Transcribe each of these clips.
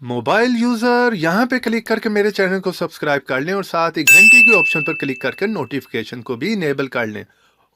Mobile user यहाँ पे click करके मेरे चैनल को सब्सक्राइब कर लें और साथ ही घंटी के ऑप्शन पर क्लिक करके नोटिफिकेशन को भी इनेबल कर लें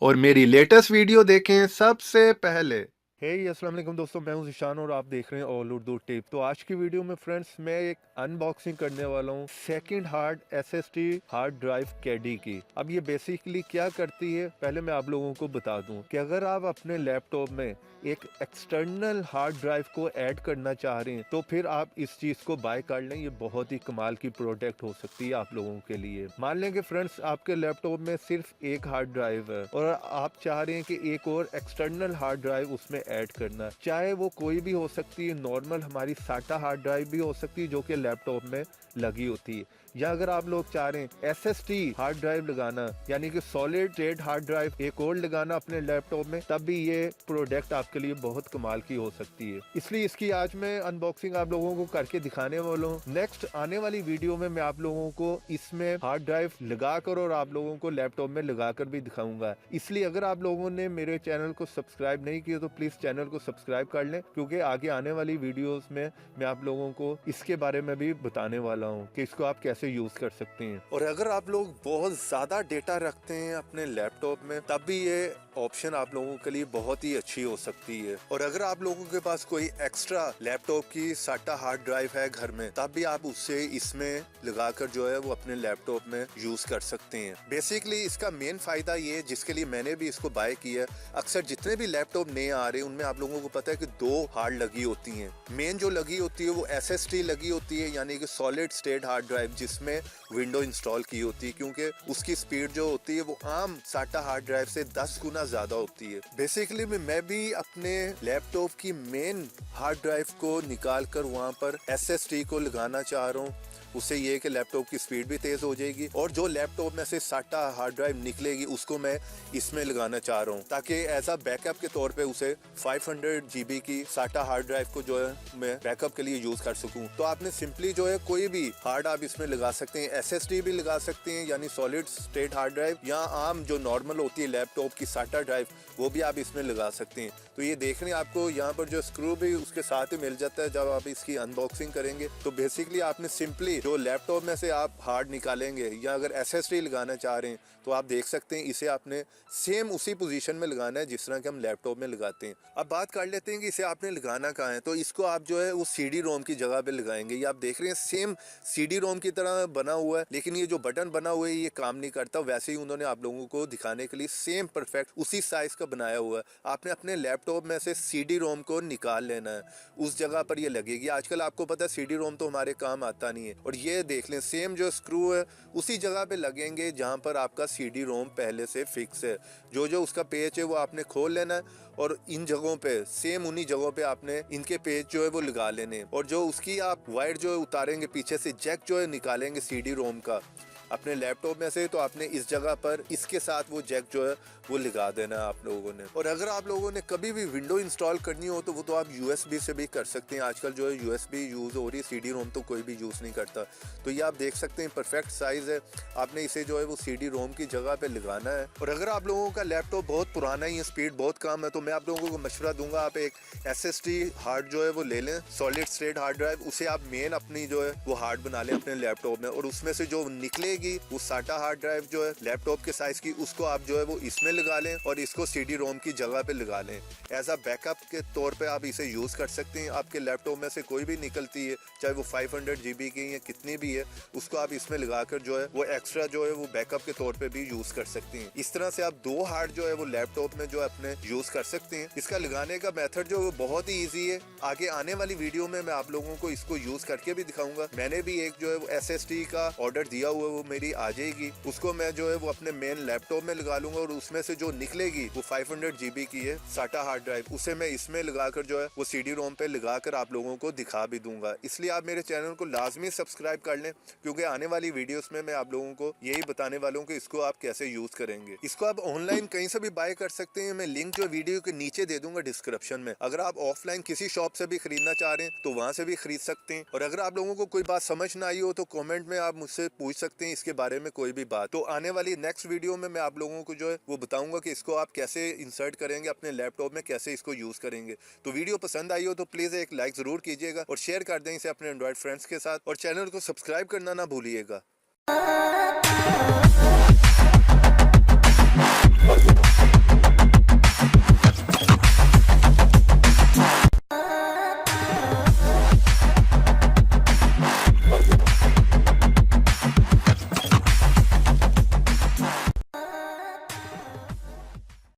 और मेरी लेटेस्ट वीडियो देखें सबसे पहले। हे अस्सलाम वालेकुम दोस्तों, मैं हूं ज़िशान और आप देख रहे हैं ऑल उर्दू टिप। तो आज की वीडियो में फ्रेंड्स मैं एक अनबॉक्सिंग करने वाला हूं second hard SSD hard drive caddy की। अब ये बेसिकली क्या करती है, पहले मैं आप लोगों को बता दूं कि अगर आप अपने लैपटॉप में एक एक्सटर्नल हार्ड ड्राइव को ऐड करना चाह रहे हैं तो फिर आप इस चीज को बाय कर लें। ये बहुत ही कमाल की प्रोडक्ट हो सकती है आप लोगों के लिए। मान लें कि फ्रेंड्स आपके लैपटॉप में सिर्फ एक हार्ड ड्राइव है और आप चाह रहे हैं कि एक और एक्सटर्नल हार्ड ड्राइव उसमें ऐड करना, चाहे वो कोई भी हो सकती है, नॉर्मल हमारी साटा हार्ड ड्राइव भी हो सकती है जो कि लैपटॉप में लगी होती है, या अगर आप लोग चाह रहे हैं एसएसडी हार्ड ड्राइव लगाना यानी कि सॉलिड स्टेट हार्ड ड्राइव एक और लगाना अपने लैपटॉप में, तब भी ये प्रोडक्ट आपके लिए बहुत कमाल की हो सकती है। इसलिए इसकी आज मैं अनबॉक्सिंग आप लोगों को करके दिखाने वाला हूँ। नेक्स्ट आने वाली वीडियो में मैं आप लोगों को इसमें हार्ड ड्राइव लगाकर और आप लोगों को लैपटॉप में लगाकर भी दिखाऊंगा। इसलिए अगर आप लोगों ने मेरे चैनल को सब्सक्राइब नहीं किया तो प्लीज चैनल को सब्सक्राइब कर लें, क्योंकि आगे आने वाली वीडियोस में मैं आप लोगों को इसके बारे में भी बताने वाला हूँ कि इसको आप कैसे यूज कर सकते हैं। और अगर आप लोग बहुत ज्यादा डेटा रखते हैं अपने लैपटॉप में तब भी ये ऑप्शन आप लोगों के लिए बहुत ही अच्छी हो सकती है। और अगर आप लोगों के पास कोई एक्स्ट्रा लैपटॉप की साटा हार्ड ड्राइव है घर में, तब भी आप उससे इसमें लगाकर जो है वो अपने लैपटॉप में यूज कर सकते हैं। बेसिकली इसका मेन फायदा ये, जिसके लिए मैंने भी इसको बाय किया, अक्सर जितने भी लैपटॉप नए आ रहे हैं उनमें आप लोगों को पता है कि दो हार्ड लगी होती हैं। मेन जो लगी होती है वो एसएसडी लगी होती है यानी कि सॉलिड स्टेट हार्ड ड्राइव, जिसमें विंडो इंस्टॉल की होती है, क्योंकि उसकी स्पीड जो होती है वो आम साटा हार्ड ड्राइव से 10 गुना ज्यादा होती है। बेसिकली मैं भी अपने लैपटॉप की मेन हार्ड ड्राइव को निकाल कर वहां पर एसएसडी को लगाना चाह रहा हूँ। उससे ये कि लैपटॉप की स्पीड भी तेज हो जाएगी और जो लैपटॉप में से साटा हार्ड ड्राइव निकलेगी उसको मैं इसमें लगाना चाह रहा हूँ, ताकि एज अ बैकअप के तौर पे उसे 500 GB की साटा हार्ड ड्राइव को जो है मैं बैकअप के लिए यूज कर सकूँ। तो आपने सिंपली जो है कोई भी हार्ड आप इसमें लगा सकते हैं, एसएसडी भी लगा सकते हैं यानी सॉलिड स्टेट हार्ड ड्राइव, या आम जो नॉर्मल होती है लैपटॉप की साटा ड्राइव वो भी आप इसमें लगा सकते हैं। तो ये देखने आपको यहाँ पर जो स्क्रू भी उसके साथ ही मिल जाता है जब आप इसकी अनबॉक्सिंग करेंगे। तो बेसिकली आपने सिंपली जो लैपटॉप में से आप हार्ड निकालेंगे या अगर एसएसडी लगाना चाह रहे हैं तो आप देख सकते हैं इसे आपने सेम उसी पोजीशन में लगाना है जिस तरह के हम लैपटॉप में लगाते हैं। अब बात कर लेते हैं कि इसे आपने लगाना कहाँ है। तो इसको आप जो है वो सीडी रोम की जगह पे लगाएंगे। ये आप देख रहे हैं सेम सीडी रोम की तरह बना हुआ है, लेकिन ये जो बटन बना हुआ है ये काम नहीं करता। वैसे ही उन्होंने आप लोगों को दिखाने के लिए सेम परफेक्ट उसी साइज का बनाया हुआ है। आपने अपने लैपटॉप में से सीडी रोम को निकाल लेना है, उस जगह पर ये लगेगी। आजकल आपको पता है सीडी रोम तो हमारे काम आता नहीं है, और ये देख लें सेम जो स्क्रू है उसी जगह पे लगेंगे जहां पर आपका सीडी रोम पहले से फिक्स है। जो जो उसका पेज है वो आपने खोल लेना है और इन जगहों पे सेम उन्हीं जगहों पे आपने इनके पेज जो है वो लगा लेने, और जो उसकी आप वायर जो है उतारेंगे पीछे से, जैक जो है निकालेंगे सीडी रोम का अपने लैपटॉप में से, तो आपने इस जगह पर इसके साथ वो जैक जो है वो लगा देना है आप लोगों ने। और अगर आप लोगों ने कभी भी विंडो इंस्टॉल करनी हो तो वो तो आप यूएसबी से भी कर सकते हैं। आजकल जो है यूएसबी यूज हो रही है, सीडी रोम तो कोई भी यूज नहीं करता। तो ये आप देख सकते हैं परफेक्ट साइज है। आपने इसे जो है वो सीडी रोम की जगह पे लगाना है। और अगर आप लोगों का लैपटॉप बहुत पुराना ही है, स्पीड बहुत कम है, तो मैं आप लोगों को मशवरा दूंगा आप एक एसएसडी हार्ड जो है वो ले लें, सॉलिड स्टेट हार्ड ड्राइव। उसे आप मेन अपनी जो है वो हार्ड बना लें अपने लैपटॉप में, और उसमें से जो निकलेगी वो साटा हार्ड ड्राइव जो है लैपटॉप के साइज की, उसको आप जो है वो इसमें लगा लें और इसको सीडी रोम की जगह पे लगा लें। एज अ बैकअप के तौर पे आप इसे यूज कर सकते हैं। आपके लैपटॉप में से कोई भी निकलती है, चाहे वो 500 GB की या कितनी भी है, उसको आप इसमें लगाकर जो है वो एक्स्ट्रा जो है वो बैकअप के तौर पे भी यूज कर सकते हैं। इस तरह से आप दो हार्ड जो है वो लैपटॉप में जो है अपने यूज कर सकते हैं। इसका लगाने का मेथड जो है वो बहुत ही ईजी है। आगे आने वाली वीडियो में मैं आप लोगों को इसको यूज करके भी दिखाऊंगा। मैंने भी एक जो है वो एसएसडी का ऑर्डर दिया हुआ है, वो मेरी आ जाएगी। उसको मैं जो है वो अपने मेन लैपटॉप में लगा लूंगा और उसमें से जो निकलेगी वो 500 GB की है साटा हार्ड ड्राइव, उसे मैं इसमें लगाकर जो है वो सीडी रोम पे लगाकर आप लोगों को दिखा भी दूंगा। इसलिए आप मेरे चैनल को लाजमी सब्सक्राइब कर लें, क्योंकि आने वाली वीडियोस में मैं आप लोगों को यही बताने वाला हूँ कि इसको आप कैसे यूज करेंगे। इसको आप ऑनलाइन कहीं से भी बाय कर सकते हैं। मैं लिंक जो वीडियो के नीचे दे दूंगा डिस्क्रिप्शन में। अगर आप ऑफलाइन किसी शॉप से भी खरीदना चाह रहे हैं तो वहां से भी खरीद सकते हैं। और अगर आप लोगों को कोई बात समझ ना आई हो तो कमेंट में आप मुझसे पूछ सकते हैं। इसके बारे में कोई भी बात। तो आने वाली नेक्स्ट वीडियो में मैं आप लोगों को जो है वो बताऊंगा कि इसको आप कैसे इंसर्ट करेंगे अपने लैपटॉप में, कैसे इसको यूज करेंगे। तो वीडियो पसंद आई हो तो प्लीज एक लाइक जरूर कीजिएगा और शेयर कर दें इसे अपने एंड्रॉइड फ्रेंड्स के साथ, और चैनल को सब्सक्राइब करना ना भूलिएगा।